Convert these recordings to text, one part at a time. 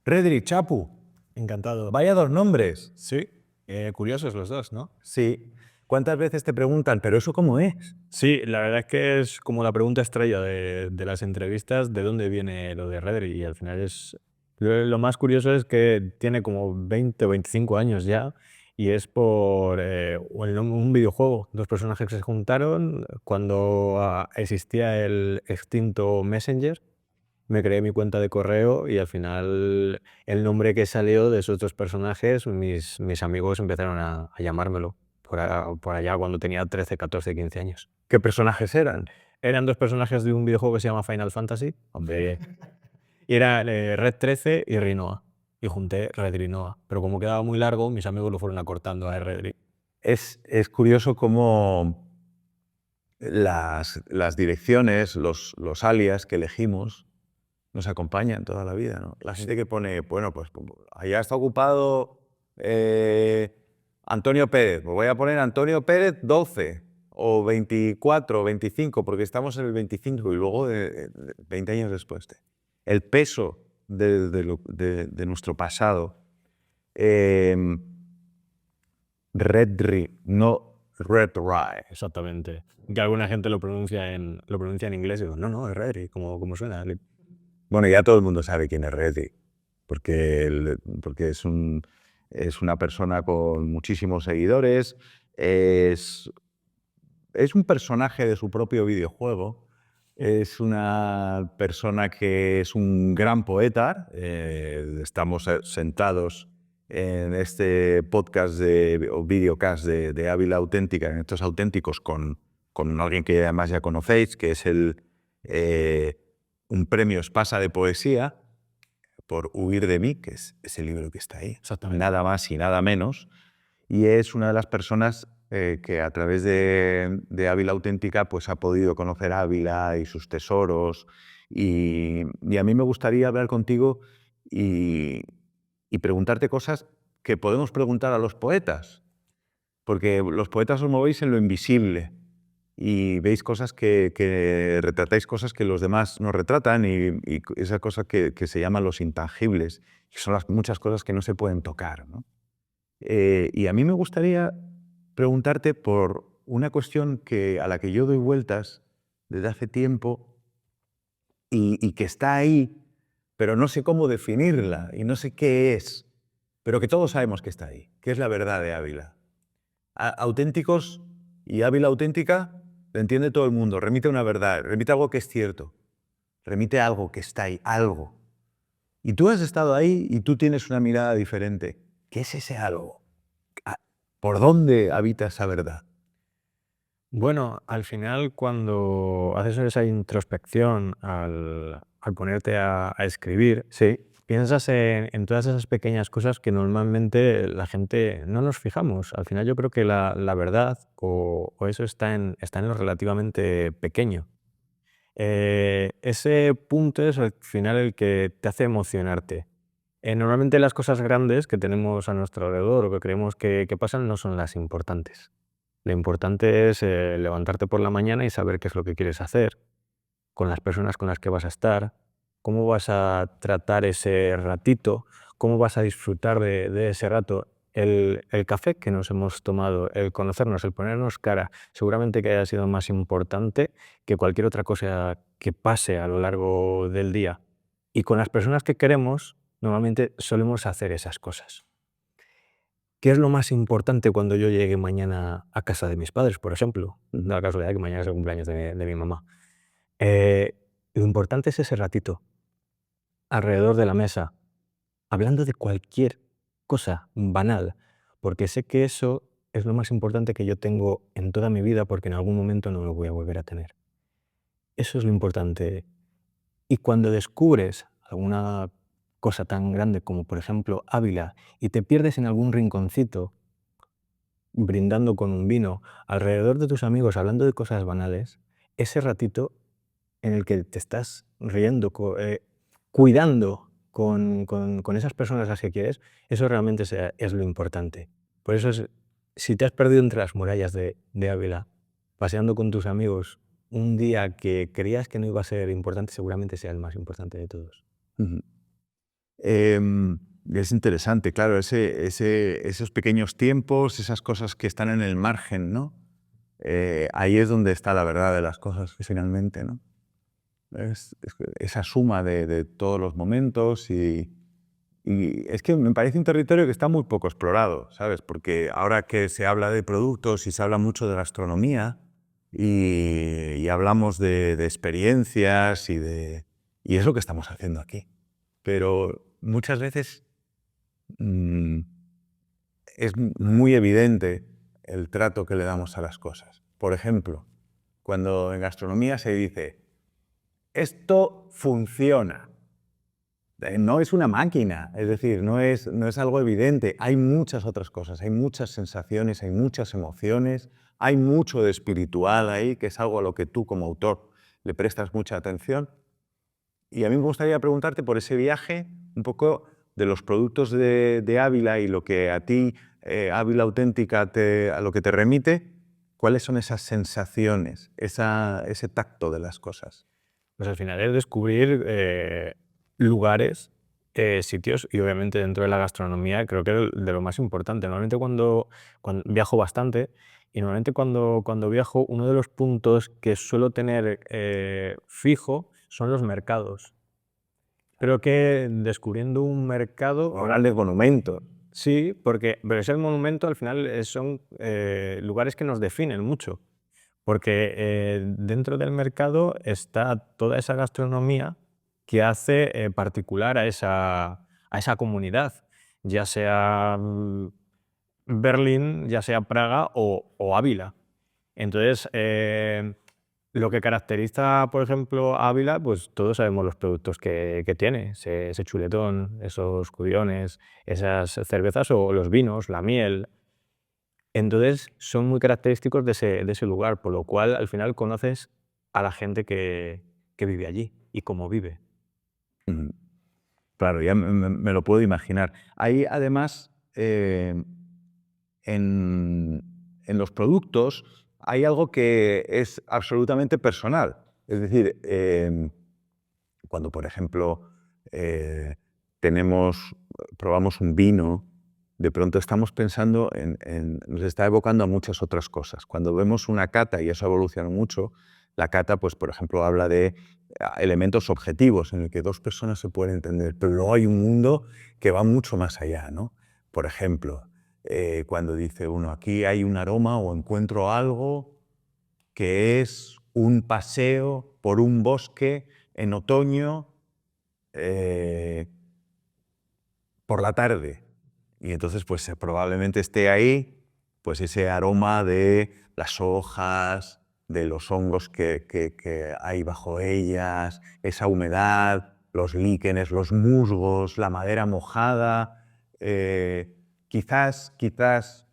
Redri, Chapu. Encantado. Vaya dos nombres. Sí, curiosos los dos, ¿no? Sí. ¿Cuántas veces te preguntan, pero eso cómo es? Sí, la verdad es que es como la pregunta estrella de las entrevistas, ¿de dónde viene lo de Redri? Y al final es... Lo más curioso es que tiene como 20 o 25 años ya y es por un videojuego. Dos personajes que se juntaron cuando existía el extinto Messenger. Me creé mi cuenta de correo y al final el nombre que salió de esos dos personajes, mis amigos empezaron a llamármelo por allá cuando tenía 13, 14, 15 años. ¿Qué personajes eran? Eran dos personajes de un videojuego que se llama Final Fantasy. Hombre. Y era Red 13 y Rinoa. Y junté Red y Rinoa. Pero como quedaba muy largo, mis amigos lo fueron acortando a Red. Es curioso cómo las direcciones, los alias que elegimos nos acompañan toda la vida, ¿no? La gente que pone, bueno, pues allá está ocupado Antonio Pérez, pues voy a poner Antonio Pérez 12 o 24 o 25, porque estamos en el 25 y luego 20 años después. El peso de nuestro pasado. Redri, no Redri. Exactamente. Que alguna gente lo pronuncia en inglés y digo, no, es Redri, como suena. Bueno, ya todo el mundo sabe quién es Redri, porque es una persona con muchísimos seguidores, es un personaje de su propio videojuego, es una persona que es un gran poeta. Estamos sentados en este podcast o videocast de Ávila Auténtica, en estos auténticos, con alguien que además ya conocéis, que es un premio Espasa de poesía por Huir de mí, que es ese libro que está ahí. Exactamente. Nada más y nada menos. Y es una de las personas que a través de Ávila Auténtica pues, ha podido conocer Ávila y sus tesoros. Y a mí me gustaría hablar contigo y preguntarte cosas que podemos preguntar a los poetas. Porque los poetas os movéis en lo invisible y veis cosas que retratáis cosas que los demás no retratan y esa cosa que se llaman los intangibles, que son muchas cosas que no se pueden tocar, ¿no? Y a mí me gustaría preguntarte por una cuestión a la que yo doy vueltas desde hace tiempo y que está ahí, pero no sé cómo definirla y no sé qué es, pero que todos sabemos que está ahí, que es la verdad de Ávila. Auténticos y Ávila Auténtica lo entiende todo el mundo, remite a una verdad, remite a algo que es cierto, remite a algo que está ahí, algo. Y tú has estado ahí y tú tienes una mirada diferente. ¿Qué es ese algo? ¿Por dónde habita esa verdad? Bueno, al final cuando haces esa introspección al ponerte a escribir, Sí. piensas en todas esas pequeñas cosas que normalmente la gente no nos fijamos. Al final yo creo que la verdad o eso está en lo relativamente pequeño. Ese punto es al final el que te hace emocionarte. Normalmente las cosas grandes que tenemos a nuestro alrededor o que creemos que pasan no son las importantes. Lo importante es levantarte por la mañana y saber qué es lo que quieres hacer, con las personas con las que vas a estar, cómo vas a tratar ese ratito, cómo vas a disfrutar de ese rato. El café que nos hemos tomado, el conocernos, el ponernos cara, seguramente que haya sido más importante que cualquier otra cosa que pase a lo largo del día. Y con las personas que queremos, normalmente solemos hacer esas cosas. ¿Qué es lo más importante cuando yo llegue mañana a casa de mis padres, por ejemplo? Da la casualidad que mañana es el cumpleaños de mi mamá. Lo importante es ese ratito, alrededor de la mesa, hablando de cualquier cosa banal, porque sé que eso es lo más importante que yo tengo en toda mi vida, porque en algún momento no lo voy a volver a tener. Eso es lo importante. Y cuando descubres alguna cosa tan grande como, por ejemplo, Ávila, y te pierdes en algún rinconcito, brindando con un vino, alrededor de tus amigos, hablando de cosas banales, ese ratito en el que te estás riendo, cuidando con esas personas a las que quieres, eso realmente es lo importante. Por eso, si te has perdido entre las murallas de Ávila, paseando con tus amigos, un día que creías que no iba a ser importante, seguramente sea el más importante de todos. Es interesante, claro, esos pequeños tiempos, esas cosas que están en el margen, ¿no? Ahí es donde está la verdad de las cosas, finalmente, ¿no? Es esa suma de todos los momentos y es que me parece un territorio que está muy poco explorado, ¿sabes? Porque ahora que se habla de productos y se habla mucho de gastronomía y hablamos de experiencias y es lo que estamos haciendo aquí. Pero muchas veces mm, es muy evidente el trato que le damos a las cosas. Por ejemplo, cuando en gastronomía se dice, esto funciona. No es una máquina, es decir, no es algo evidente. Hay muchas otras cosas, hay muchas sensaciones, hay muchas emociones, hay mucho de espiritual ahí, que es algo a lo que tú como autor le prestas mucha atención. Y a mí me gustaría preguntarte por ese viaje, un poco de los productos de Ávila y lo que a ti, Ávila Auténtica, a lo que te remite, ¿cuáles son esas sensaciones, ese tacto de las cosas? Pues al final es descubrir lugares, sitios y obviamente dentro de la gastronomía creo que de lo más importante. Normalmente cuando viajo bastante y normalmente cuando viajo uno de los puntos que suelo tener fijo son los mercados. Creo que descubriendo un mercado. Grandes monumentos. Sí, pero ese monumento al final son lugares que nos definen mucho, porque dentro del mercado está toda esa gastronomía que hace particular a esa comunidad, ya sea Berlín, ya sea Praga o Ávila. Entonces, lo que caracteriza, por ejemplo, a Ávila, pues todos sabemos los productos que tiene, ese chuletón, esos cudiones, esas cervezas o los vinos, la miel. Entonces, son muy característicos de ese lugar, por lo cual al final conoces a la gente que vive allí y cómo vive. Mm. Claro, ya me lo puedo imaginar. Hay además, en los productos hay algo que es absolutamente personal. Es decir, cuando, por ejemplo, eh, probamos un vino, de pronto estamos pensando nos está evocando a muchas otras cosas. Cuando vemos una cata, y eso ha evolucionado mucho, la cata, pues, por ejemplo, habla de elementos objetivos en el que dos personas se pueden entender, pero luego hay un mundo que va mucho más allá, ¿no? Por ejemplo, cuando dice uno, aquí hay un aroma o encuentro algo que es un paseo por un bosque en otoño por la tarde. Y entonces pues probablemente esté ahí pues ese aroma de las hojas, de los hongos que hay bajo ellas, esa humedad, los líquenes, los musgos, la madera mojada. Quizás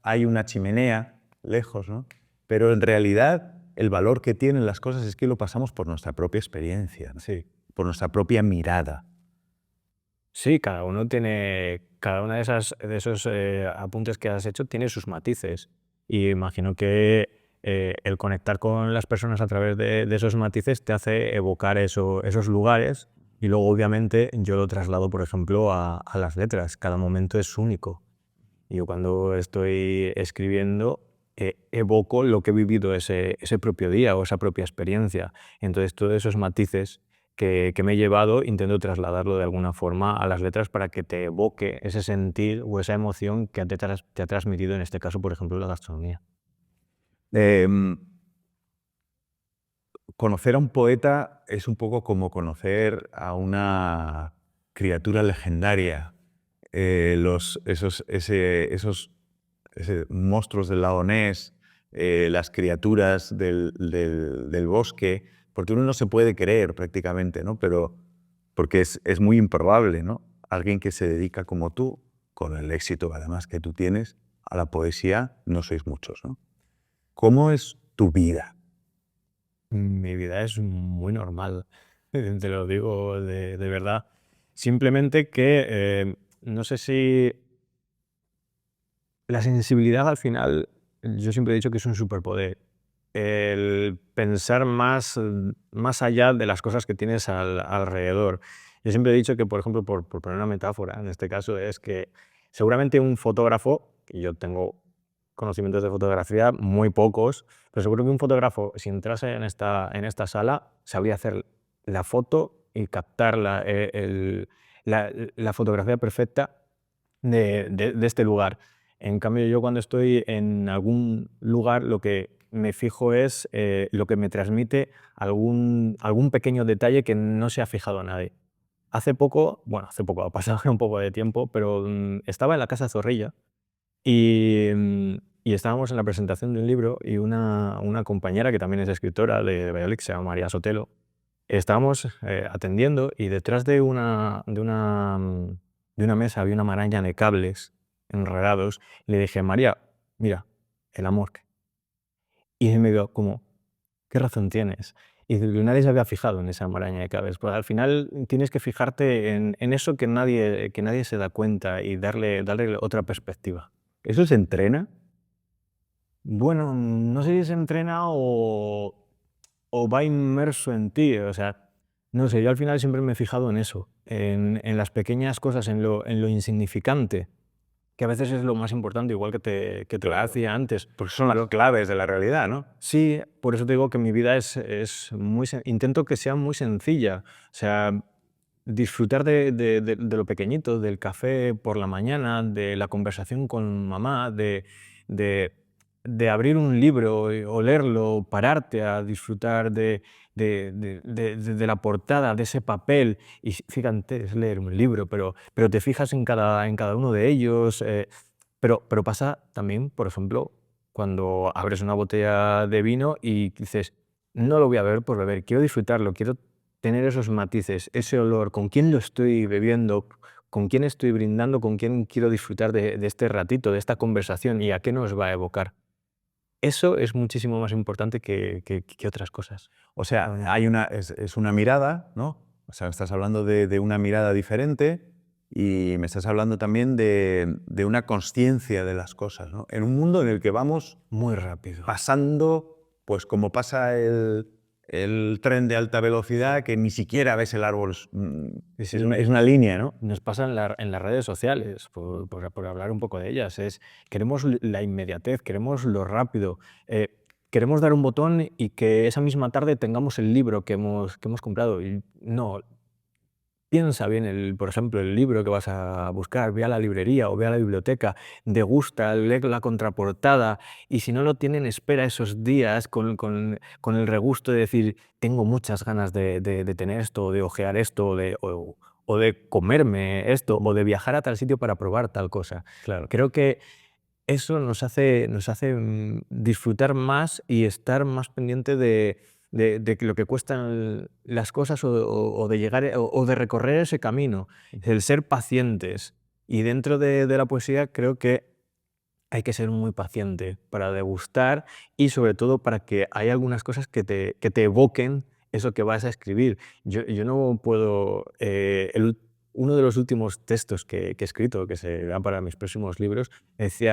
hay una chimenea lejos, ¿no? Pero en realidad el valor que tienen las cosas es que lo pasamos por nuestra propia experiencia, ¿no? Sí. Por nuestra propia mirada. Sí, cada uno cada una de esos apuntes que has hecho tiene sus matices. Y imagino que el conectar con las personas a través de esos matices te hace evocar esos lugares y luego obviamente yo lo traslado, por ejemplo, a las letras. Cada momento es único. Y yo cuando estoy escribiendo evoco lo que he vivido ese propio día o esa propia experiencia. Entonces todos esos matices que me he llevado intento trasladarlo de alguna forma a las letras para que te evoque ese sentir o esa emoción que te ha transmitido, en este caso, por ejemplo, la gastronomía. Em, Conocer a un poeta es un poco como conocer a una criatura legendaria. Esos monstruos del lago Ness, las criaturas del bosque, porque uno no se puede creer prácticamente, ¿no? Pero porque es muy improbable, ¿no? Alguien que se dedica como tú, con el éxito además que tú tienes, a la poesía, no sois muchos, ¿no? ¿Cómo es tu vida? Mi vida es muy normal, te lo digo de verdad. Simplemente que no sé si la sensibilidad al final, yo siempre he dicho que es un superpoder. El pensar más allá de las cosas que tienes alrededor. Yo siempre he dicho que, por ejemplo, por poner una metáfora, en este caso, es que seguramente un fotógrafo, y yo tengo conocimientos de fotografía muy pocos, pero seguro que un fotógrafo, si entrase en esta sala, sabría hacer la foto y captar la fotografía perfecta de este lugar. En cambio, yo cuando estoy en algún lugar, lo que me fijo es lo que me transmite algún pequeño detalle que no se ha fijado nadie. Hace poco, ha pasado un poco de tiempo, pero estaba en la Casa Zorrilla y estábamos en la presentación de un libro y una compañera que también es escritora de Valladolid, que se llama María Sotelo, estábamos atendiendo y detrás de una mesa había una maraña de cables enredados. Y le dije, María, mira, el amor. Y me quedó como, ¿qué razón tienes? Y nadie se había fijado en esa maraña de cables. Pues al final tienes que fijarte en eso que nadie se da cuenta y darle otra perspectiva. ¿Eso se entrena? Bueno, no sé si se entrena o va inmerso en ti. O sea, no sé, yo al final siempre me he fijado en eso, en las pequeñas cosas, en lo insignificante, que a veces es lo más importante, igual que te lo decía antes. Porque son las claves de la realidad, ¿no? Sí, por eso te digo que mi vida intento que sea muy sencilla. O sea, disfrutar de lo pequeñito, del café por la mañana, de la conversación con mamá, de, de abrir un libro o leerlo, pararte a disfrutar de la portada, de ese papel. Y fíjate, es leer un libro, pero te fijas en cada uno de ellos. Pero pasa también, por ejemplo, cuando abres una botella de vino y dices, no lo voy a beber por beber, quiero disfrutarlo, quiero tener esos matices, ese olor, con quién lo estoy bebiendo, con quién estoy brindando, con quién quiero disfrutar de este ratito, de esta conversación y a qué nos va a evocar. Eso es muchísimo más importante que otras cosas. O sea, es una mirada, ¿no? O sea, estás hablando de una mirada diferente y me estás hablando también de una consciencia de las cosas, ¿no? En un mundo en el que vamos Muy rápido. pasando, pues como pasa el tren de alta velocidad, que ni siquiera ves el árbol, Sí. es una línea, ¿no? Nos pasa en las redes sociales, por hablar un poco de ellas. Queremos la inmediatez, queremos lo rápido. Queremos dar un botón y que esa misma tarde tengamos el libro que hemos comprado. Y no, piensa bien, por ejemplo, el libro que vas a buscar, ve a la librería o ve a la biblioteca, degusta, lee la contraportada y si no lo tienen, espera esos días con el regusto de decir, tengo muchas ganas de tener esto, de hojear esto, o de comerme esto, o de viajar a tal sitio para probar tal cosa. Claro. Creo que eso nos hace disfrutar más y estar más pendiente de lo que cuestan las cosas o de llegar o de recorrer ese camino, el ser pacientes. Y dentro de la poesía creo que hay que ser muy paciente para degustar y sobre todo para que hay algunas cosas que te evoquen eso que vas a escribir. Yo no puedo... uno de los últimos textos que he escrito, que se dan para mis próximos libros,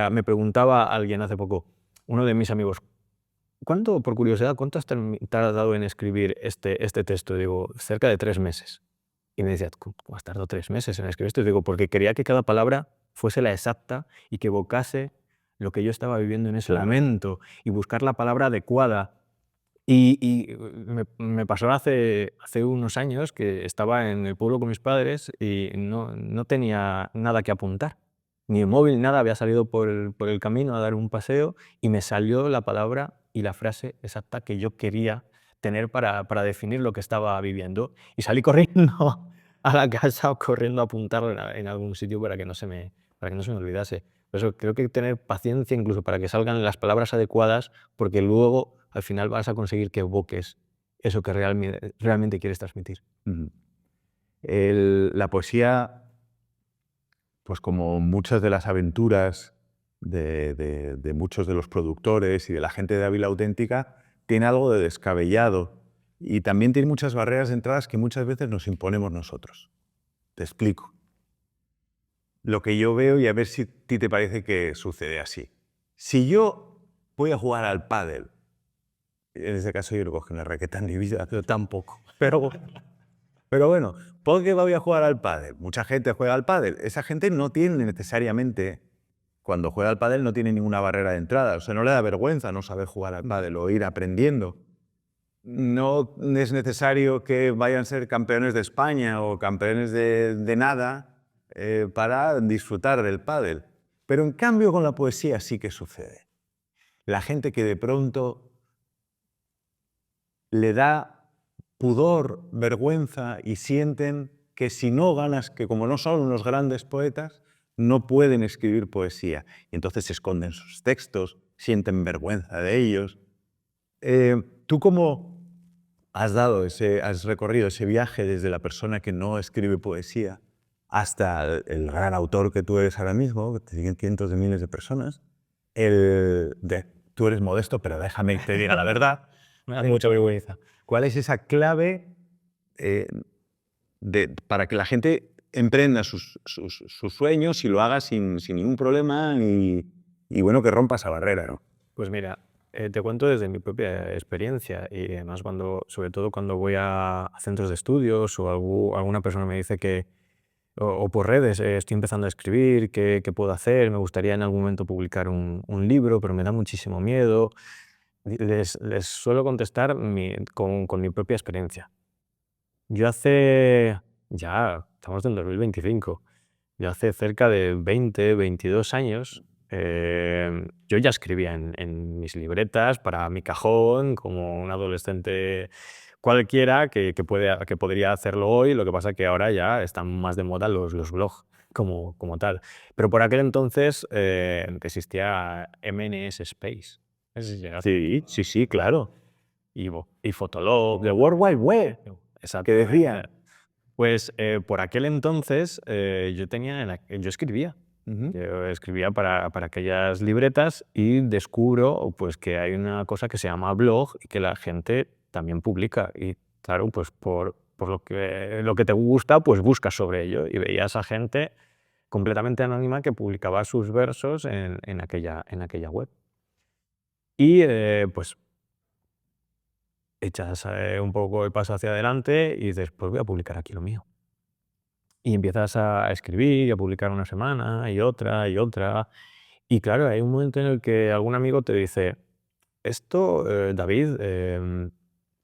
me preguntaba alguien hace poco, uno de mis amigos, por curiosidad, cuánto has tardado en escribir este texto? Digo, cerca de 3 meses. Y me decía, ¿cómo has tardado 3 meses en escribir esto? Digo, porque quería que cada palabra fuese la exacta y que evocase lo que yo estaba viviendo en ese momento y buscar la palabra adecuada. Me pasó hace unos años que estaba en el pueblo con mis padres y no tenía nada que apuntar. Ni el móvil, nada, había salido por el camino a dar un paseo y me salió la palabra y la frase exacta que yo quería tener para definir lo que estaba viviendo. Y salí corriendo a la casa, corriendo a apuntarlo en algún sitio para que no se me olvidase. Por eso creo que tener paciencia incluso para que salgan las palabras adecuadas, porque luego al final vas a conseguir que evoques eso que realmente quieres transmitir. Ujú. La poesía, pues como muchas de las aventuras de muchos de los productores y de la gente de Ávila Auténtica, tiene algo de descabellado y también tiene muchas barreras de entradas que muchas veces nos imponemos nosotros. Te explico. Lo que yo veo y a ver si a ti te parece que sucede así. Si yo voy a jugar al pádel, en este caso yo no cojo una raqueta en mi vida, Pero tampoco. pero Pero bueno, ¿por qué voy a jugar al pádel? Mucha gente juega al pádel. Esa gente no tiene necesariamente, cuando juega al pádel, no tiene ninguna barrera de entrada. O sea, no le da vergüenza no saber jugar al pádel o ir aprendiendo. No es necesario que vayan a ser campeones de España o campeones de nada para disfrutar del pádel. Pero en cambio con la poesía sí que sucede. La gente que de pronto le da pudor, vergüenza y sienten que si no ganas, que como no son unos grandes poetas, no pueden escribir poesía. Y entonces esconden sus textos, sienten vergüenza de ellos. ¿Tú cómo has recorrido ese viaje desde la persona que no escribe poesía hasta el gran autor que tú eres ahora mismo, que te siguen cientos de miles de personas? Tú eres modesto, pero déjame que te diga la verdad. Me da mucha vergüenza. ¿Cuál es esa clave para que la gente emprenda sus sueños y lo haga sin ningún problema y bueno, que rompa esa barrera, ¿no? Pues mira, te cuento desde mi propia experiencia y además sobre todo cuando voy a centros de estudios o alguna persona me dice que, o por redes, estoy empezando a escribir, ¿qué puedo hacer? Me gustaría en algún momento publicar un libro, pero me da muchísimo miedo. Les suelo contestar con mi propia experiencia. Yo estamos en 2025, yo hace cerca de 20, 22 años, yo ya escribía en mis libretas para mi cajón, como un adolescente cualquiera que podría hacerlo hoy. Lo que pasa que ahora ya están más de moda los blogs como tal. Pero por aquel entonces existía MNS Space. No sé si llegaste. Sí, claro. Y Fotolog, The World Wide Web, exacto. que decía. Pues por aquel entonces yo escribía. Ujú. Yo escribía para aquellas libretas y descubro pues, que hay una cosa que se llama blog y que la gente también publica. Y claro, pues por lo que te gusta, pues buscas sobre ello. Y veías a gente completamente anónima que publicaba sus versos en aquella web. Y pues echas un poco el paso hacia adelante y dices, pues voy a publicar aquí lo mío. Y empiezas a escribir y a publicar una semana y otra y otra. Y claro, hay un momento en el que algún amigo te dice, esto, David,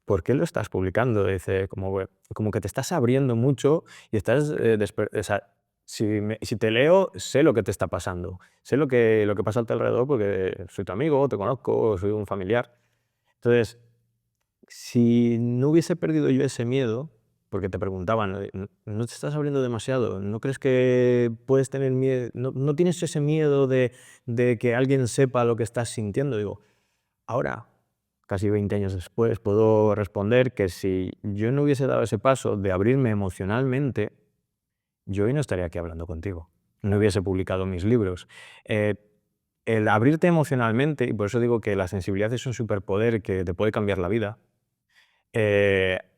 ¿por qué lo estás publicando? Dice, como que te estás abriendo mucho y estás, o sea, si te leo, sé lo que te está pasando, sé lo que pasa a tu alrededor porque soy tu amigo, te conozco, soy un familiar. Entonces, si no hubiese perdido yo ese miedo, porque te preguntaban, ¿no te estás abriendo demasiado? ¿No crees que puedes tener miedo? ¿No tienes ese miedo de que alguien sepa lo que estás sintiendo? Digo, ahora, casi 20 años después, puedo responder que si yo no hubiese dado ese paso de abrirme emocionalmente, yo hoy no estaría aquí hablando contigo. No hubiese publicado mis libros. Eh, el abrirte emocionalmente, y por eso digo que la sensibilidad es un superpoder que te puede cambiar la vida,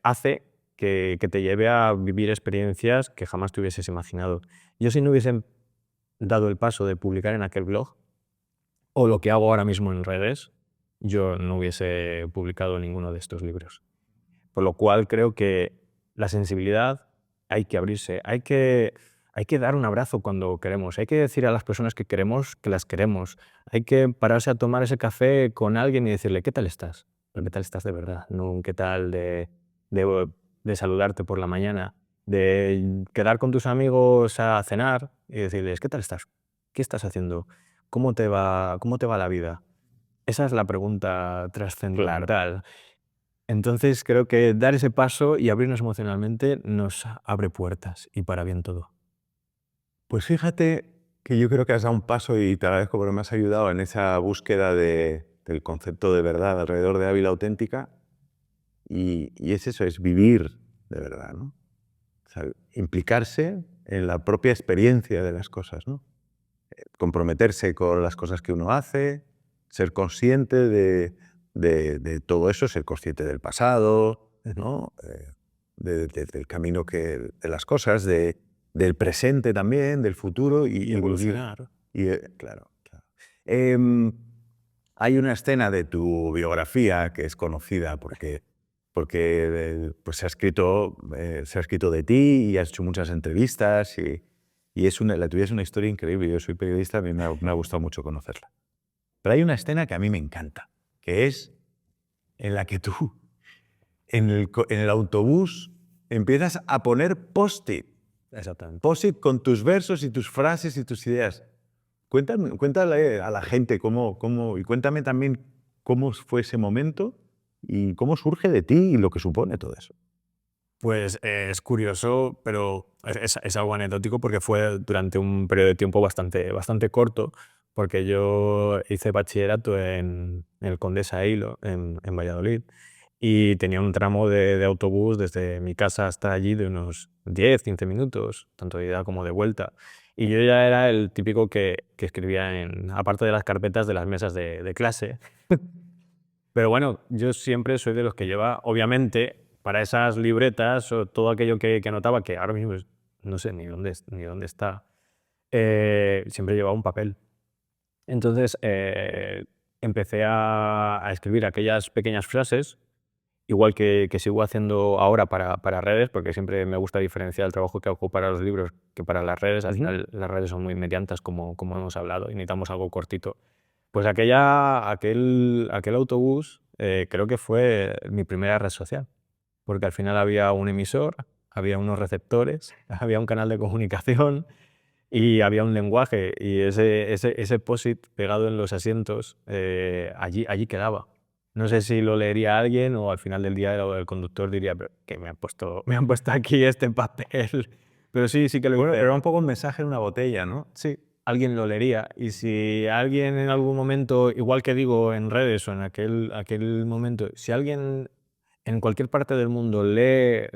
hace que te lleve a vivir experiencias que jamás te hubieses imaginado. Yo si no hubiese dado el paso de publicar en aquel blog, o lo que hago ahora mismo en redes, yo no hubiese publicado ninguno de estos libros. Por lo cual creo que la sensibilidad hay que abrirse, hay que dar un abrazo cuando queremos, hay que decir a las personas que queremos que las queremos, hay que pararse a tomar ese café con alguien y decirle, ¿qué tal estás? Pero ¿qué tal estás de verdad? No un qué tal de saludarte por la mañana, de quedar con tus amigos a cenar y decirles, ¿qué tal estás? ¿Qué estás haciendo? ¿Cómo te va la vida? Esa es la pregunta Claro. trascendental. Entonces creo que dar ese paso y abrirnos emocionalmente nos abre puertas y para bien todo. Pues fíjate que yo creo que has dado un paso y te agradezco porque me has ayudado en esa búsqueda del concepto de verdad alrededor de Ávila Auténtica. Y es eso, es vivir de verdad, ¿no? O sea, implicarse en la propia experiencia de las cosas, ¿no? Comprometerse con las cosas que uno hace, ser consciente de todo eso, ser consciente del pasado, ¿no? Del camino de las cosas, del presente también, del futuro Y evolucionar. claro, claro. Em, Hay una escena de tu biografía que es conocida porque porque pues se ha escrito de ti y has hecho muchas entrevistas y la tuya es una historia increíble. Yo soy periodista, a mí me ha gustado mucho conocerla. Pero hay una escena que a mí me encanta, que es en la que tú en el autobús empiezas a poner post-it. Exactamente. Post-it con tus versos y tus frases y tus ideas. Cuéntale a la gente y cuéntame también cómo fue ese momento y cómo surge de ti y lo que supone todo eso. Pues es curioso, pero es algo anecdótico porque fue durante un periodo de tiempo bastante corto, porque yo hice bachillerato en el Condesa Hilo, en Valladolid, y tenía un tramo de autobús desde mi casa hasta allí de unos 10, 15 minutos, tanto de ida como de vuelta. Y yo ya era el típico que escribía aparte de las carpetas de las mesas de clase. Pero bueno, yo siempre soy de los que lleva, obviamente, para esas libretas o todo aquello que anotaba, que ahora mismo no sé ni dónde está, siempre llevaba un papel. Entonces empecé a escribir aquellas pequeñas frases, igual que sigo haciendo ahora para redes, porque siempre me gusta diferenciar el trabajo que hago para los libros que para las redes. Al final las redes son muy mediantas, como hemos hablado, y necesitamos algo cortito. Pues aquel autobús creo que fue mi primera red social, porque al final había un emisor, había unos receptores, había un canal de comunicación y había un lenguaje, y ese POSIT pegado en los asientos allí quedaba. No sé si lo leería alguien o al final del día el conductor diría: "Pero que me han puesto aquí este papel". Pero sí que lo Bueno, hice. pero era un poco un mensaje en una botella, ¿no? Sí, alguien lo leería. Y si alguien en algún momento, igual que digo en redes o en aquel momento, si alguien en cualquier parte del mundo lee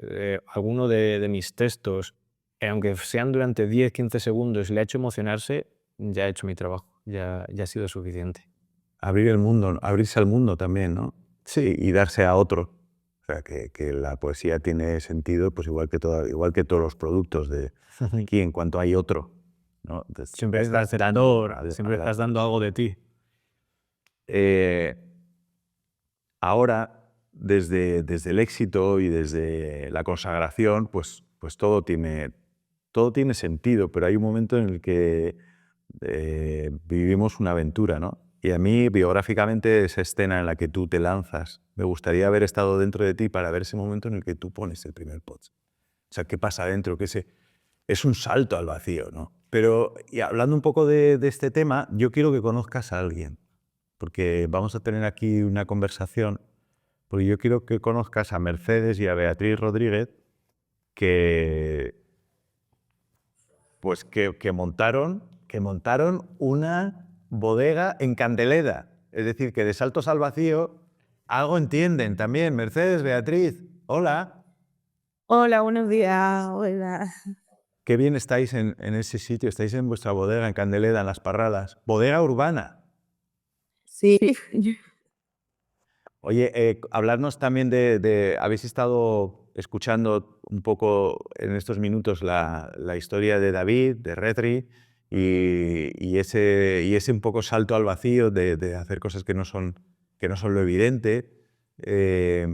alguno de mis textos, aunque sean durante 10, 15 segundos, y le ha hecho emocionarse, ya he hecho mi trabajo, ya ha sido suficiente. Abrir el mundo, abrirse al mundo también, ¿no? Sí, y darse a otro. O sea, que la poesía tiene sentido, pues igual que todos los productos de aquí, en cuanto hay otro, ¿no? Entonces, Siempre estás estás dando, dando siempre estás dando algo de ti. Eh, ahora, desde el éxito y desde la consagración, pues todo tiene sentido, pero hay un momento en el que vivimos una aventura, ¿no? Y a mí, biográficamente, esa escena en la que tú te lanzas, me gustaría haber estado dentro de ti para ver ese momento en el que tú pones el primer post. O sea, ¿qué pasa dentro? Es un salto al vacío, ¿no? Pero, y hablando un poco de este tema, yo quiero que conozcas a alguien, porque vamos a tener aquí una conversación, porque yo quiero que conozcas a Mercedes y a Beatriz Rodríguez, que, pues que montaron una bodega en Candeleda. Es decir, que de saltos al vacío algo entienden también. Mercedes, Beatriz, hola. Hola, buenos días. Hola. Qué bien estáis en ese sitio, estáis en vuestra bodega en Candeleda, en Las Parralas. Bodega urbana. Sí, Oye, hablarnos también habéis estado escuchando un poco en estos minutos la historia de David, de Retri, y ese un poco salto al vacío de hacer cosas que no son lo evidente, eh,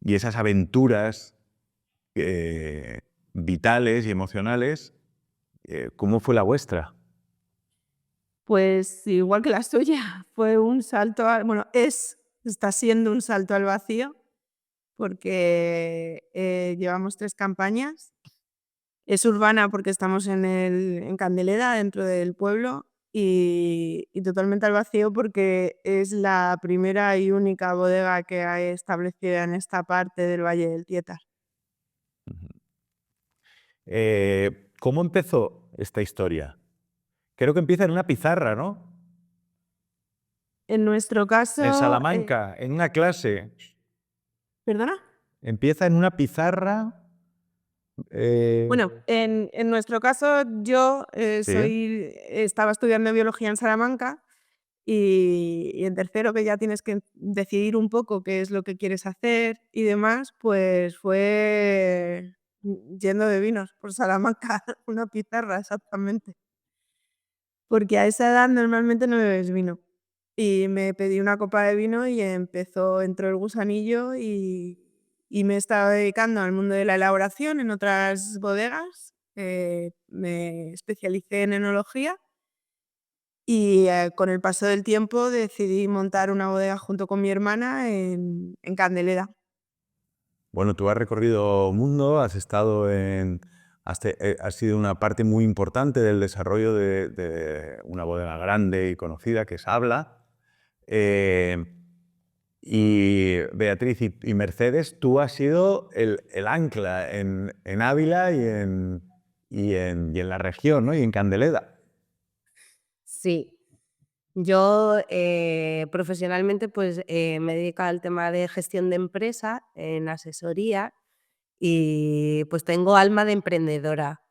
y esas aventuras vitales y emocionales. ¿Cómo fue la vuestra? pues igual que la suya, fue un salto bueno, está siendo un salto al vacío, porque llevamos 3 campañas. Es urbana porque estamos en Candeleda, dentro del pueblo, y totalmente al vacío porque es la primera y única bodega que hay establecida en esta parte del Valle del Tietar. ¿Cómo empezó esta historia? Creo que empieza en una pizarra, ¿no? En nuestro En caso, Salamanca, en una clase. ¿perdona? Empieza en una pizarra. Bueno, en nuestro caso, yo Sí. estaba estudiando biología en Salamanca y en tercero, que ya tienes que decidir un poco qué es lo que quieres hacer y demás, pues fue yendo de vinos por Salamanca, una pizarra, exactamente. Porque a esa edad normalmente no bebes vino. Y me pedí una copa de vino y entró el gusanillo y me he estado dedicando al mundo de la elaboración en otras bodegas. Me especialicé en enología y con el paso del tiempo decidí montar una bodega junto con mi hermana en Candeleda. Bueno, tú has recorrido mundo, has estado has sido una parte muy importante del desarrollo de una bodega grande y conocida que es Habla. Y Beatriz y Mercedes, tú has sido el ancla en Ávila y en la región, ¿no? Y en Candeleda. Sí, yo profesionalmente pues me dedico al tema de gestión de empresa en asesoría y pues tengo alma de emprendedora.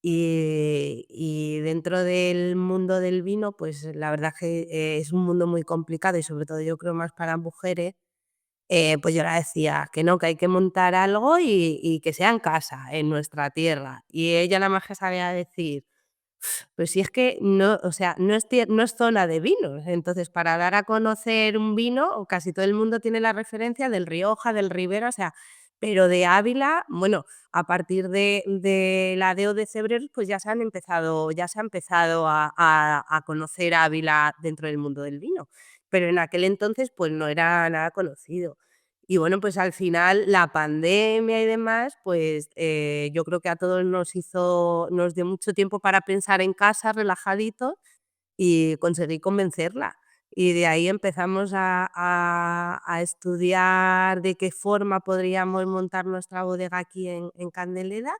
Y dentro del mundo del vino, pues la verdad que es un mundo muy complicado y sobre todo yo creo más para mujeres, pues yo le decía que no, que hay que montar algo y que sea en casa, en nuestra tierra. Y ella nada más que sabía decir, pues si es que no, o sea, no es zona de vinos. Entonces, para dar a conocer un vino, casi todo el mundo tiene la referencia del Rioja, del Ribera, o sea, pero de Ávila, bueno, a partir de la DEO de Cebreros, pues ya se ha empezado a conocer Ávila dentro del mundo del vino. Pero en aquel entonces, pues no era nada conocido. Y bueno, pues al final la pandemia y demás, pues yo creo que a todos nos dio mucho tiempo para pensar en casa, relajaditos, y conseguí convencerla. Y de ahí empezamos a estudiar de qué forma podríamos montar nuestra bodega aquí en Candelera.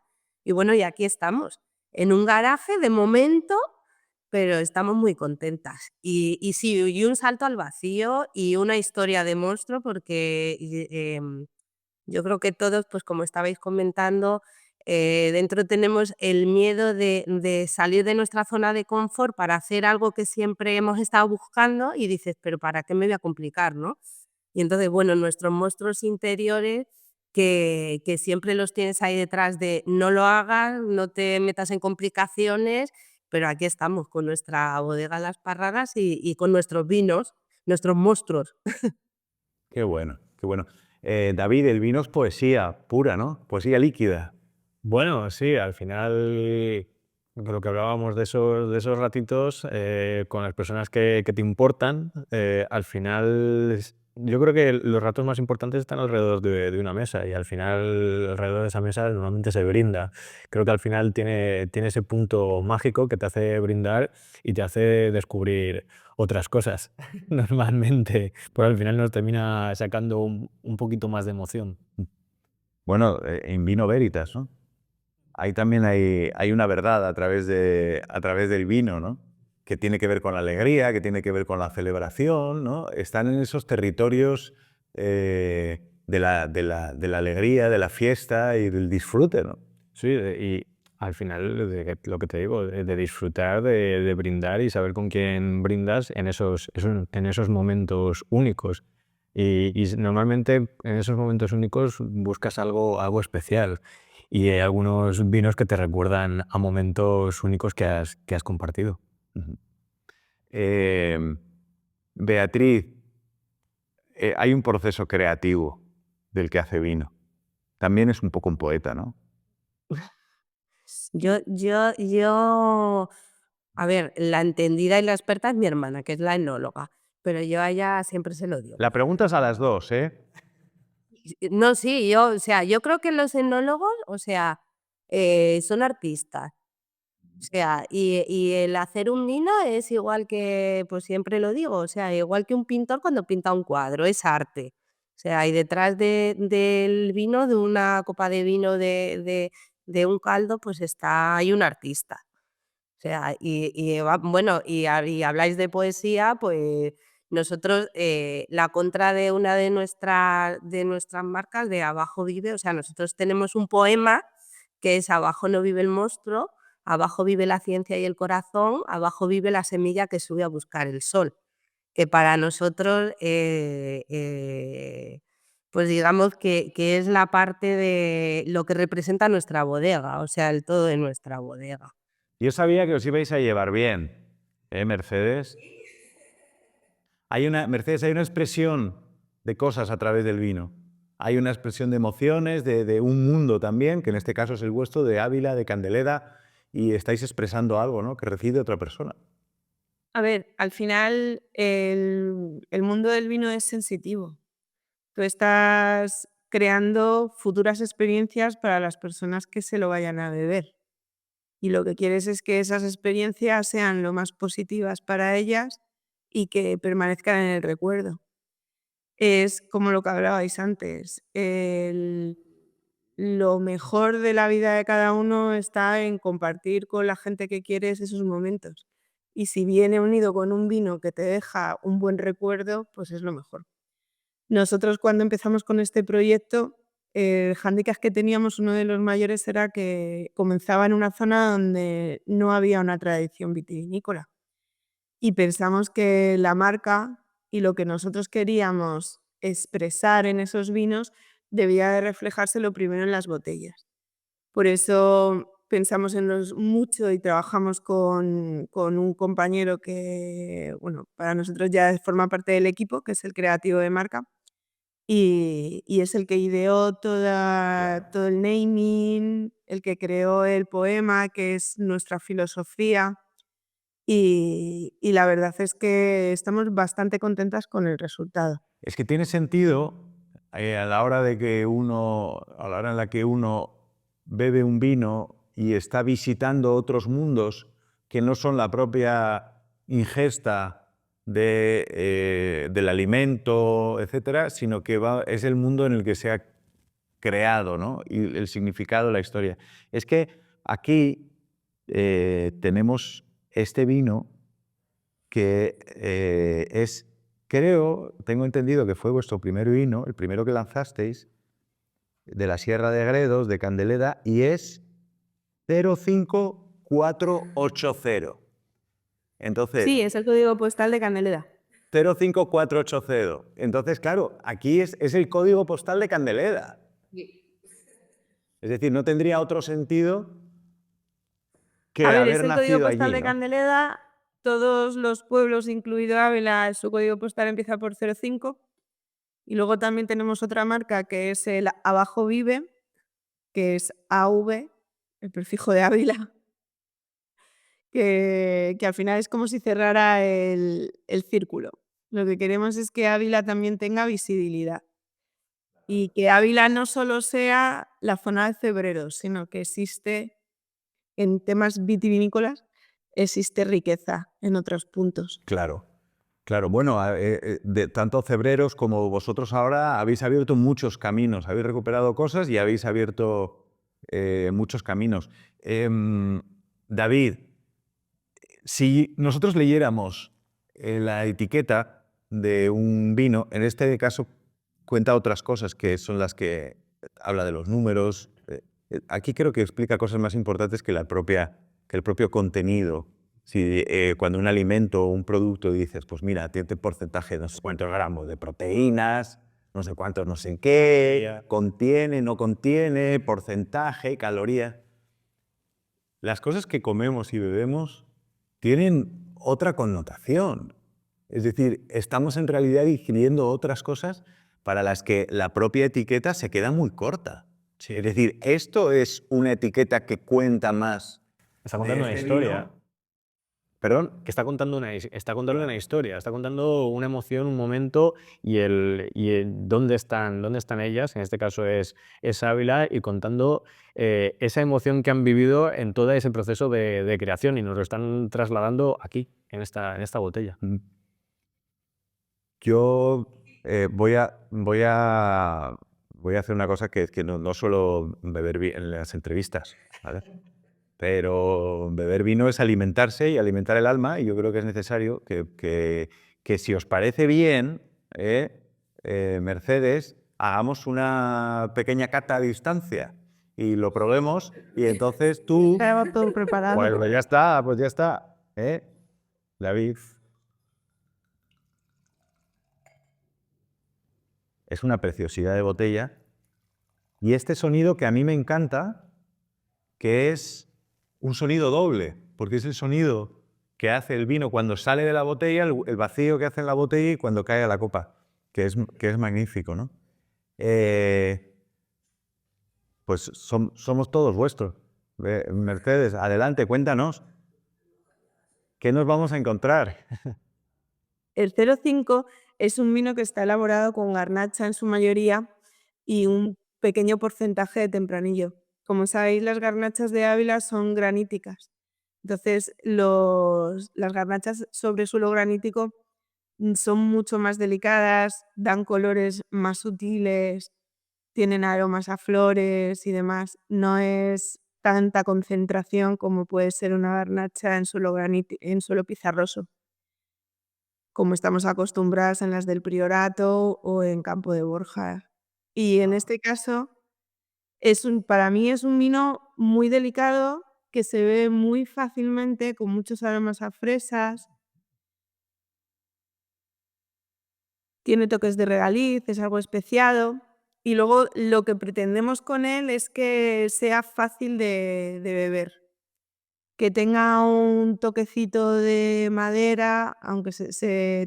Y bueno, y aquí estamos, en un garaje de momento, pero estamos muy contentas. Y sí, y un salto al vacío y una historia de monstruo porque yo creo que todos, pues como estabais comentando, dentro tenemos el miedo de salir de nuestra zona de confort para hacer algo que siempre hemos estado buscando y dices, pero ¿para qué me voy a complicar, no? Y entonces, bueno, nuestros monstruos interiores que siempre los tienes ahí detrás de no lo hagas, no te metas en complicaciones, pero aquí estamos con nuestra bodega Las Parradas y con nuestros vinos, nuestros monstruos. Qué bueno, qué bueno. David, el vino es poesía pura, ¿no? Poesía líquida. Bueno, sí, al final lo que hablábamos de esos ratitos con las personas que te importan, al final yo creo que los ratos más importantes están alrededor de una mesa y al final alrededor de esa mesa normalmente se brinda. Creo que al final tiene ese punto mágico que te hace brindar y te hace descubrir otras cosas normalmente, pero al final nos termina sacando un poquito más de emoción. Bueno, en vino veritas, ¿no? Ahí también hay una verdad a través del vino, ¿no? Que tiene que ver con la alegría, que tiene que ver con la celebración, ¿no? Están en esos territorios de la alegría, de la fiesta y del disfrute, ¿no? Sí, y al final lo que te digo, de disfrutar, de brindar y saber con quién brindas en esos momentos únicos. Y normalmente en esos momentos únicos buscas algo especial y hay algunos vinos que te recuerdan a momentos únicos que has compartido. Ujú. Beatriz, hay un proceso creativo del que hace vino. También es un poco un poeta, ¿no? Yo, a ver, la entendida y la experta es mi hermana, que es la enóloga, pero yo a ella siempre se lo digo. La pregunta es a las dos, ¿eh? No, sí, o sea, yo creo que los enólogos, o sea, son artistas. O sea, y el hacer un vino es igual que, pues siempre lo digo, o sea, igual que un pintor cuando pinta un cuadro, es arte. O sea, y detrás del vino, de una copa de vino, de un caldo, pues hay un artista. O sea, bueno, y habláis de poesía, pues nosotros, la contra de una de nuestras marcas, de Abajo vive, o sea, nosotros tenemos un poema que es Abajo no vive el monstruo, abajo vive la ciencia y el corazón, abajo vive la semilla que sube a buscar el sol. Que para nosotros, pues digamos que es la parte de lo que representa nuestra bodega, o sea, el todo de nuestra bodega. Yo sabía que os ibais a llevar bien, ¿eh, Mercedes? Mercedes, hay una expresión de cosas a través del vino. hay una expresión de emociones, de un mundo también, que en este caso es el vuestro, de Ávila, de Candeleda, y estáis expresando algo, ¿no?, que recibe otra persona. A ver, al final el mundo del vino es sensitivo. Tú estás creando futuras experiencias para las personas que se lo vayan a beber. Y lo que quieres es que esas experiencias sean lo más positivas para ellas y que permanezcan en el recuerdo. Es como lo que hablabais antes. Lo mejor de la vida de cada uno está en compartir con la gente que quieres esos momentos. Y si viene unido con un vino que te deja un buen recuerdo, pues es lo mejor. Nosotros cuando empezamos con este proyecto, el hándicap que teníamos, uno de los mayores, era que comenzaba en una zona donde no había una tradición vitivinícola. Y pensamos que la marca y lo que nosotros queríamos expresar en esos vinos debía de reflejarse lo primero en las botellas. Por eso pensamos en los mucho y trabajamos con un compañero que, bueno, para nosotros ya forma parte del equipo, que es el creativo de marca, y es el que ideó todo el naming, el que creó el poema, que es nuestra filosofía. Y la verdad es que estamos bastante contentas con el resultado. Es que tiene sentido a la hora de que a la hora en la que uno bebe un vino y está visitando otros mundos que no son la propia ingesta del alimento, etcétera, sino que es el mundo en el que se ha creado, ¿no?, y el significado, la historia. Es que aquí tenemos este vino que tengo entendido que fue vuestro primer vino, el primero que lanzasteis, de la Sierra de Gredos, de Candeleda, y es 05480. Entonces, Sí, es el código postal de Candeleda. 05480. Entonces, claro, aquí es el código postal de Candeleda. Es decir, no tendría otro sentido que A ver, haber es el código nacido postal allí, de ¿no? Candeleda. Todos los pueblos, incluido Ávila, su código postal empieza por 05. Y luego también tenemos otra marca que es el Abajo Vive, que es AV, el prefijo de Ávila, que al final es como si cerrara el círculo. Lo que queremos es que Ávila también tenga visibilidad y que Ávila no solo sea la zona de cebreros, sino que existe, en temas vitivinícolas, existe riqueza en otros puntos. Claro, claro. Bueno, de tanto Cebreros como vosotros ahora habéis abierto muchos caminos, habéis recuperado cosas y habéis abierto muchos caminos. David, si nosotros leyéramos la etiqueta de un vino, en este caso cuenta otras cosas que son las que habla de los números. Aquí creo que explica cosas más importantes que el propio contenido. Si cuando un alimento o un producto dices, pues mira, tiene porcentaje de no sé cuántos gramos de proteínas, no sé cuántos no sé qué, contiene, no contiene, porcentaje, caloría. Las cosas que comemos y bebemos tienen otra connotación. Es decir, estamos en realidad ingiriendo otras cosas para las que la propia etiqueta se queda muy corta. Sí. Es decir, esto es una etiqueta que cuenta más. Está contando una este historia. vino. ¿Perdón? Que está contando una historia, está contando una emoción, un momento y dónde están ellas, en este caso es Ávila, y contando esa emoción que han vivido en todo ese proceso de creación, y nos lo están trasladando aquí, en esta botella. Yo voy a hacer una cosa que no suelo beber en las entrevistas, ¿vale? Pero beber vino es alimentarse y alimentar el alma, y yo creo que es necesario que si os parece bien, Mercedes, hagamos una pequeña cata a distancia y lo probemos, y entonces tú... Tenemos todo preparado. Pues ya está, David. Es una preciosidad de botella. Y este sonido que a mí me encanta, que es un sonido doble, porque es el sonido que hace el vino cuando sale de la botella, el vacío que hace en la botella y cuando cae a la copa, que es magnífico, ¿no? Pues somos todos vuestros. Mercedes, adelante, cuéntanos. ¿Qué nos vamos a encontrar? El 05 es un vino que está elaborado con garnacha en su mayoría y un pequeño porcentaje de tempranillo. Como sabéis, las garnachas de Ávila son graníticas. Entonces, las garnachas sobre suelo granítico son mucho más delicadas, dan colores más sutiles, tienen aromas a flores y demás. No es tanta concentración como puede ser una garnacha en suelo pizarroso, como estamos acostumbradas en las del Priorato o en Campo de Borja. Y en este caso, para mí es un vino muy delicado que se bebe muy fácilmente, con muchos aromas a fresas, tiene toques de regaliz, es algo especiado. Y luego lo que pretendemos con él es que sea fácil de beber, que tenga un toquecito de madera, aunque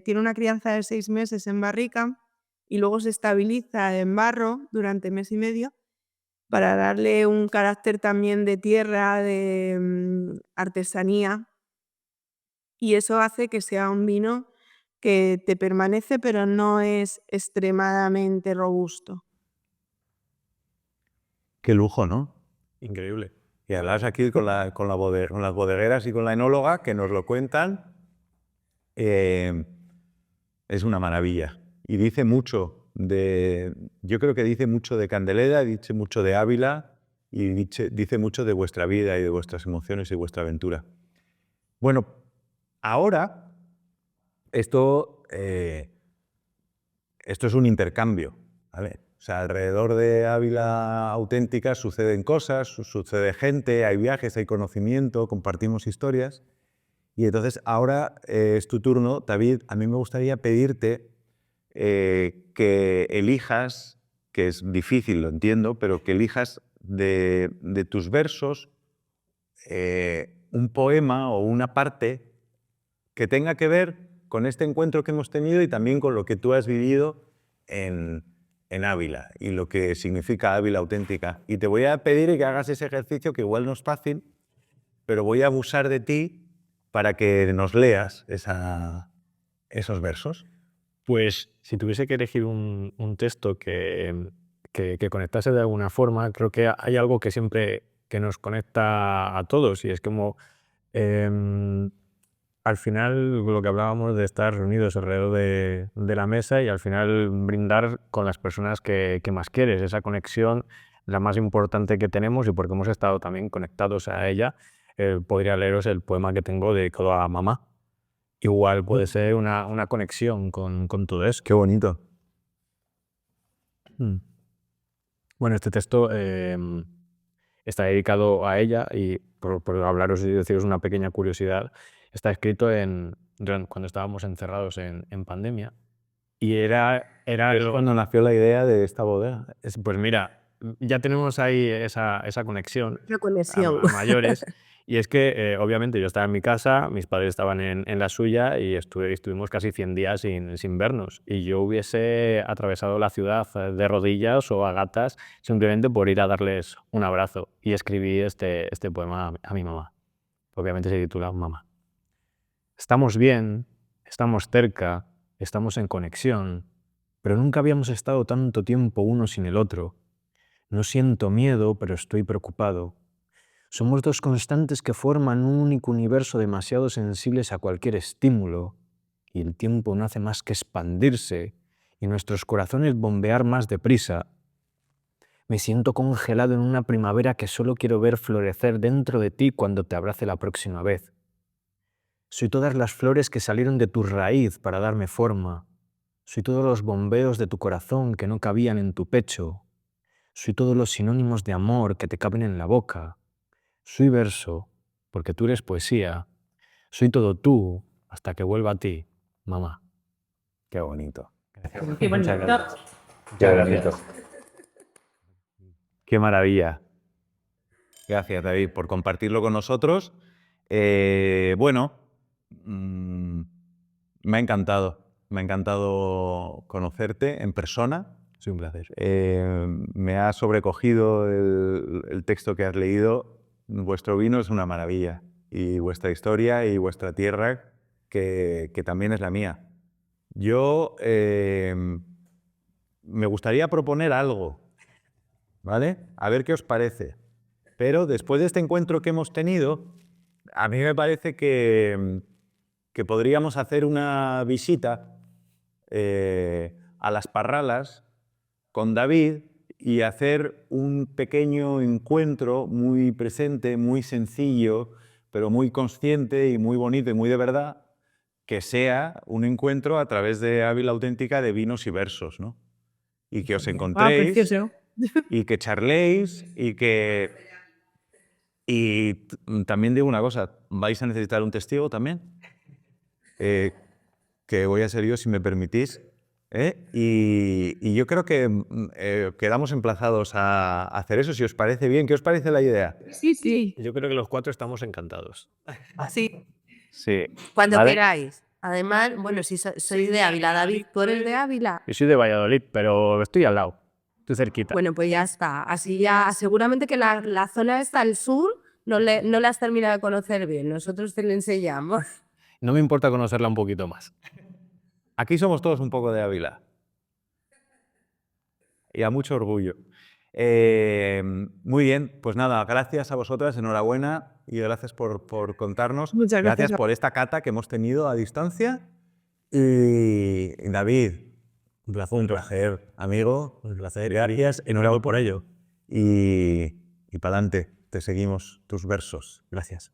tiene una crianza de 6 meses en barrica y luego se estabiliza en barro durante mes y medio para darle un carácter también de tierra, de artesanía, y eso hace que sea un vino que te permanece, pero no es extremadamente robusto. Qué lujo, ¿no? Increíble. Y además aquí con las bodegueras y con la enóloga que nos lo cuentan, es una maravilla. Y dice mucho yo creo que dice mucho de Candelera, dice mucho de Ávila y dice mucho de vuestra vida y de vuestras emociones y vuestra aventura. Bueno, ahora esto es un intercambio, ¿vale? O sea, alrededor de Ávila Auténtica suceden cosas, sucede gente, hay viajes, hay conocimiento, compartimos historias. Y entonces ahora es tu turno, David. A mí me gustaría pedirte que elijas, que es difícil, lo entiendo, pero que elijas de tus versos un poema o una parte que tenga que ver con este encuentro que hemos tenido y también con lo que tú has vivido en Ávila y lo que significa Ávila Auténtica. Y te voy a pedir que hagas ese ejercicio, que igual no es fácil, pero voy a abusar de ti para que nos leas esos versos. Pues si tuviese que elegir un texto que conectase de alguna forma, creo que hay algo que siempre que nos conecta a todos, y es como al final lo que hablábamos de estar reunidos alrededor de la mesa y al final brindar con las personas que más quieres, esa conexión, la más importante que tenemos, y porque hemos estado también conectados a ella. Podría leeros el poema que tengo dedicado a mamá. Igual puede ser una conexión con todo eso. Qué bonito. Bueno, este texto está dedicado a ella y por hablaros y deciros una pequeña curiosidad, está escrito cuando estábamos encerrados en pandemia, y era Es cuando nació la idea de esta bodega. pues mira, ya tenemos ahí esa conexión Una conexión. a mayores. Y es que, obviamente, yo estaba en mi casa, mis padres estaban en la suya y estuvimos casi 100 días sin vernos. Y yo hubiese atravesado la ciudad de rodillas o a gatas simplemente por ir a darles un abrazo. Y escribí este poema a mi mamá. Obviamente se titula Mamá. Estamos bien, estamos cerca, estamos en conexión, pero nunca habíamos estado tanto tiempo uno sin el otro. No siento miedo, pero estoy preocupado. Somos dos constantes que forman un único universo demasiado sensibles a cualquier estímulo, y el tiempo no hace más que expandirse y nuestros corazones bombear más deprisa. Me siento congelado en una primavera que solo quiero ver florecer dentro de ti cuando te abrace la próxima vez. Soy todas las flores que salieron de tu raíz para darme forma. Soy todos los bombeos de tu corazón que no cabían en tu pecho. Soy todos los sinónimos de amor que te caben en la boca. Soy verso, porque tú eres poesía. Soy todo tú, hasta que vuelva a ti, mamá. Qué bonito. Qué bonito. Qué bonito. Qué maravilla. Gracias, David, por compartirlo con nosotros. Bueno, me ha encantado conocerte en persona. Es un placer. Me ha sobrecogido el texto que has leído. Vuestro vino es una maravilla. Y vuestra historia y vuestra tierra, que también es la mía. Yo me gustaría proponer algo, ¿vale? A ver qué os parece. Pero después de este encuentro que hemos tenido, a mí me parece que podríamos hacer una visita a Las Parralas con David y hacer un pequeño encuentro muy presente, muy sencillo, pero muy consciente y muy bonito y muy de verdad, que sea un encuentro a través de Ávila Auténtica de vinos y versos, ¿no? Y que os encontréis precioso. y que charléis y que... Y también digo una cosa, vais a necesitar un testigo también, que voy a ser yo si me permitís. Y yo creo que quedamos emplazados a hacer eso, si os parece bien. ¿Qué os parece la idea? Sí, sí. Yo creo que los 4 estamos encantados. Sí, Sí. cuando ¿Vale? queráis. Además, bueno, si soy de Ávila, David, ¿tú eres de Ávila? Yo soy de Valladolid, pero estoy al lado. Estoy cerquita. Bueno, pues ya está. Así ya, seguramente que la zona esta al sur no la has terminado de conocer bien. Nosotros te lo enseñamos. No me importa conocerla un poquito más. Aquí somos todos un poco de Ávila. Y a mucho orgullo. Muy bien, pues nada, gracias a vosotras, enhorabuena y gracias por contarnos. Muchas gracias. Gracias por esta cata que hemos tenido a distancia. Y David, un placer, amigo, un placer. Gracias, enhorabuena por ello. Y para adelante, te seguimos tus versos. Gracias.